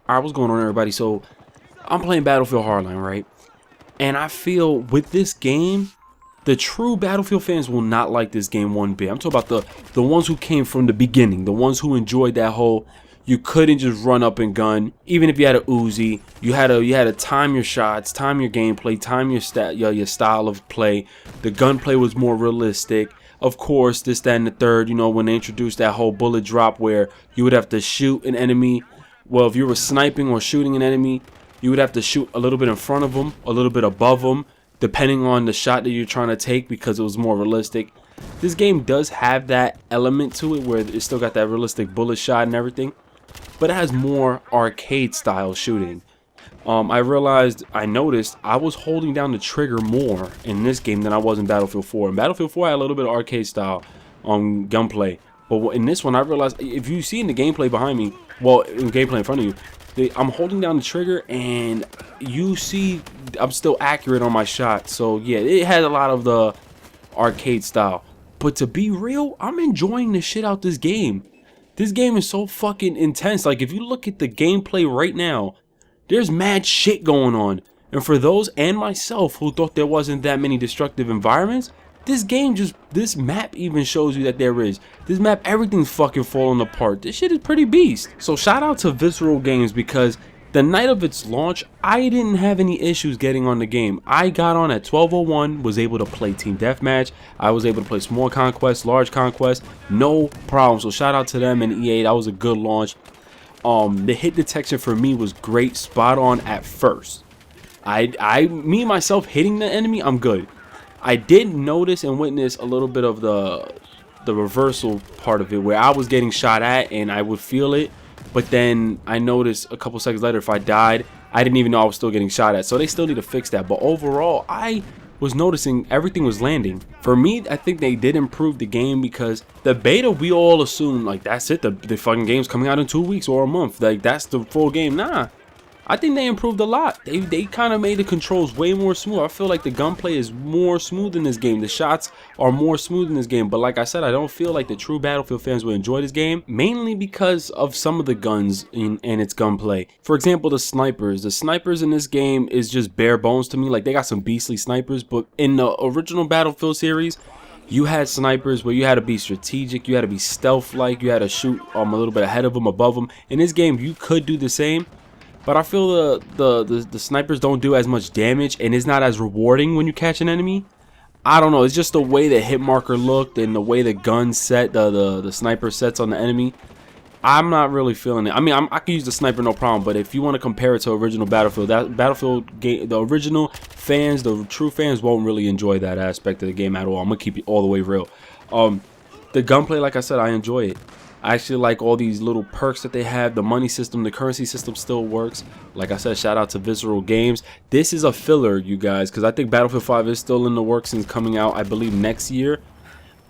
Alright, what's going on, everybody? So, I'm playing Battlefield Hardline, right? And I feel with this game, the true Battlefield fans will not like this game one bit. I'm talking about the ones who came from the beginning, the ones who enjoyed that whole, you couldn't just run up and gun. Even if you had a Uzi, you had to time your shots, time your gameplay, time your style of play. The gunplay was more realistic. Of course, this, that, and the third, you know, when they introduced that whole bullet drop where you would have to shoot an enemy. Well, if you were sniping or shooting an enemy, you would have to shoot a little bit in front of them, a little bit above them, depending on the shot that you're trying to take, because it was more realistic. This game does have that element to it where it still got that realistic bullet shot and everything, but it has more arcade style shooting. I noticed I was holding down the trigger more in this game than I was in Battlefield 4. In Battlefield 4, I had a little bit of arcade style gunplay. But in this one, I realized, if you see in the gameplay behind me, well, in gameplay in front of you, I'm holding down the trigger and you see I'm still accurate on my shot. So yeah, it had a lot of the arcade style. But to be real, I'm enjoying the shit out this game. This game is so fucking intense. Like, if you look at the gameplay right now, there's mad shit going on. And for those and myself who thought there wasn't that many destructive environments, this map even shows you that there is. This map, everything's fucking falling apart. This shit is pretty beast. So shout out to Visceral Games, because the night of its launch, I didn't have any issues getting on the game. I got on at 12:01, was able to play Team Deathmatch. I was able to play Small Conquest, Large Conquest, no problem. So shout out to them and EA. That was a good launch. The hit detection for me was great, spot on at first. Me myself hitting the enemy, I'm good. I did notice and witness a little bit of the reversal part of it, where I was getting shot at and I would feel it, but then I noticed a couple seconds later, if I died, I didn't even know I was still getting shot at. So they still need to fix that. But overall, I was noticing everything was landing. For me, I think they did improve the game, because the beta, we all assume like that's it, the fucking game's coming out in 2 weeks or a month, like that's the full game. Nah, I think they improved a lot. They kind of made the controls way more smooth. I feel like the gunplay is more smooth in this game. The shots are more smooth in this game. But like I said, I don't feel like the true Battlefield fans will enjoy this game, mainly because of some of the guns and its gunplay. For example, the snipers. The snipers in this game is just bare bones to me. Like, they got some beastly snipers, but in the original Battlefield series, you had snipers where you had to be strategic, you had to be stealth-like, you had to shoot a little bit ahead of them, above them. In this game, you could do the same, but I feel the snipers don't do as much damage, and it's not as rewarding when you catch an enemy. I don't know, it's just the way the hit marker looked and the way the gun set, the sniper sets on the enemy. I'm not really feeling it. I mean, I can use the sniper no problem, but if you want to compare it to original Battlefield, that Battlefield game, the original fans, the true fans won't really enjoy that aspect of the game at all. I'm gonna keep it all the way real. The gunplay, like I said, I enjoy it. I actually like all these little perks that they have. The money system, the currency system still works. Like I said, shout out to Visceral Games. This is a filler, you guys, because I think Battlefield 5 is still in the works and coming out, I believe, next year.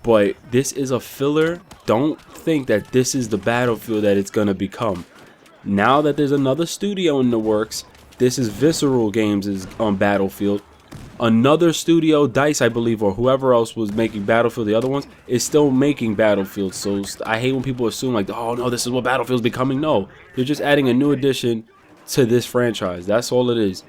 But this is a filler. Don't think that this is the Battlefield that it's going to become. Now that there's another studio in the works, this is Visceral Games on Battlefield. Another studio, DICE, I believe, or whoever else was making Battlefield, the other ones, is still making Battlefield. So I hate when people assume like, oh no, this is what Battlefield's becoming. No, they're just adding a new addition to this franchise. That's all it is.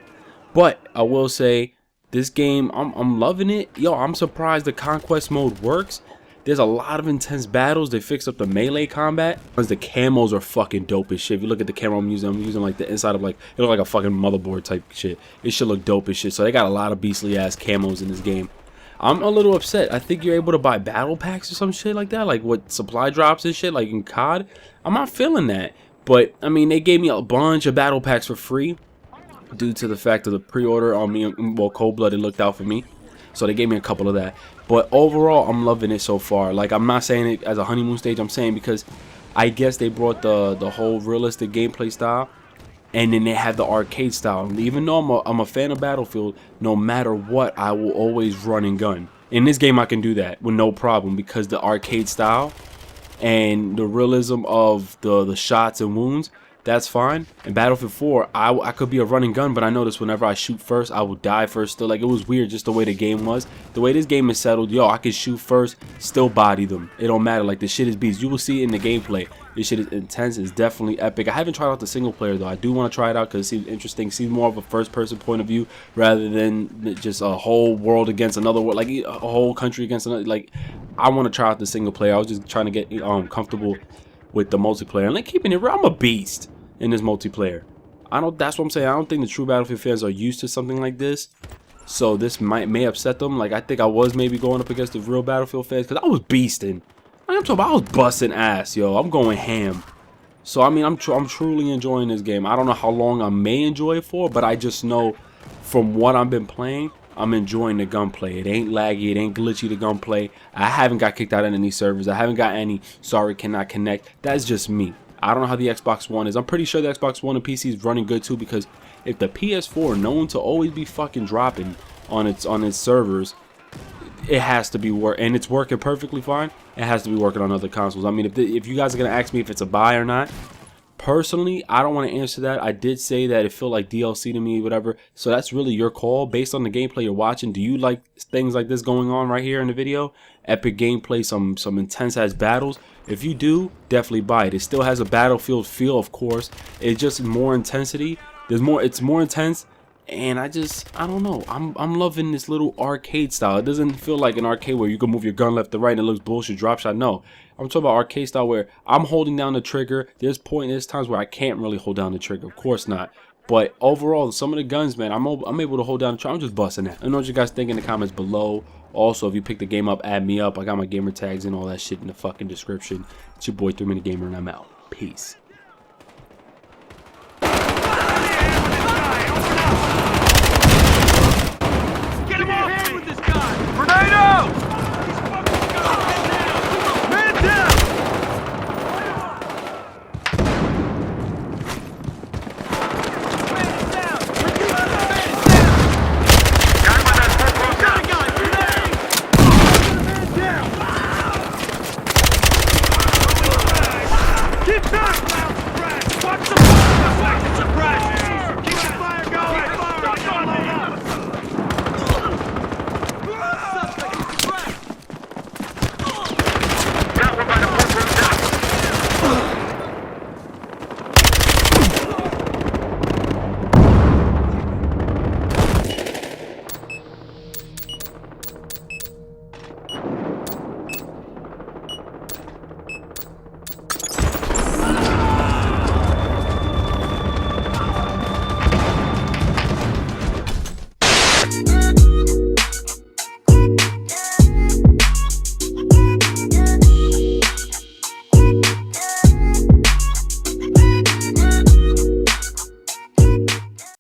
But I will say, this game, I'm loving it. Yo, I'm surprised the conquest mode works. There's a lot of intense battles. They fixed up the melee combat. Because the camos are fucking dope as shit. If you look at the camo I'm using like the inside of like, it look like a fucking motherboard type shit. It should look dope as shit. So they got a lot of beastly ass camos in this game. I'm a little upset. I think you're able to buy battle packs or some shit like that. Like what supply drops and shit like in COD. I'm not feeling that. But I mean, they gave me a bunch of battle packs for free, due to the fact of the pre-order on me. Well, Cold Blooded looked out for me. So they gave me a couple of that. But overall, I'm loving it so far. Like, I'm not saying it as a honeymoon stage. I'm saying because I guess they brought the whole realistic gameplay style, and then they have the arcade style. And even though I'm a fan of Battlefield, no matter what, I will always run and gun. In this game, I can do that with no problem, because the arcade style and the realism of the shots and wounds, that's fine. In Battlefield 4, I could be a running gun, but I noticed whenever I shoot first, I will die first still. Like, it was weird just the way the game was. The way this game is settled, yo, I can shoot first, still body them. It don't matter. Like, the shit is beast. You will see it in the gameplay. This shit is intense. It's definitely epic. I haven't tried out the single player, though. I do want to try it out because it seems interesting. See more of a first-person point of view rather than just a whole world against another world. Like, a whole country against another. Like, I want to try out the single player. I was just trying to get comfortable with the multiplayer. And like, keeping it real, I'm a beast in this multiplayer. That's what I'm saying. I don't think the true Battlefield fans are used to something like this, so this may upset them. Like, I think I was maybe going up against the real Battlefield fans because I was beasting. Like, I'm talking about, I was busting ass, yo. I'm going ham. So I mean, I'm truly enjoying this game. I don't know how long I may enjoy it for, but I just know from what I've been playing, I'm enjoying the gunplay. It ain't laggy, it ain't glitchy, the gunplay. I haven't got kicked out of any servers. I haven't got any sorry cannot connect. That's just me. I don't know how the Xbox One is. I'm pretty sure the Xbox One and PC is running good too, because if the PS4 known to always be fucking dropping on its servers, it has to be and it's working perfectly fine. It has to be working on other consoles. I mean, if you guys are gonna ask me if it's a buy or not, personally, I don't want to answer that. I did say that it felt like DLC to me, whatever. So that's really your call based on the gameplay you're watching. Do you like things like this going on right here in the video? Epic gameplay, some intense ass battles. If you do, definitely buy it. It still has a Battlefield feel, of course. It's just more intensity. It's more intense, and I don't know. I'm loving this little arcade style. It doesn't feel like an arcade where you can move your gun left to right and it looks bullshit drop shot. No, I'm talking about arcade style where I'm holding down the trigger. There's times where I can't really hold down the trigger. Of course not. But overall, some of the guns, man, I'm able to hold down the trigger. I'm just busting that. I know what you guys think in the comments below. Also, if you pick the game up, add me up. I got my gamer tags and all that shit in the fucking description. It's your boy 3 Minute Gamer, and I'm out. Peace.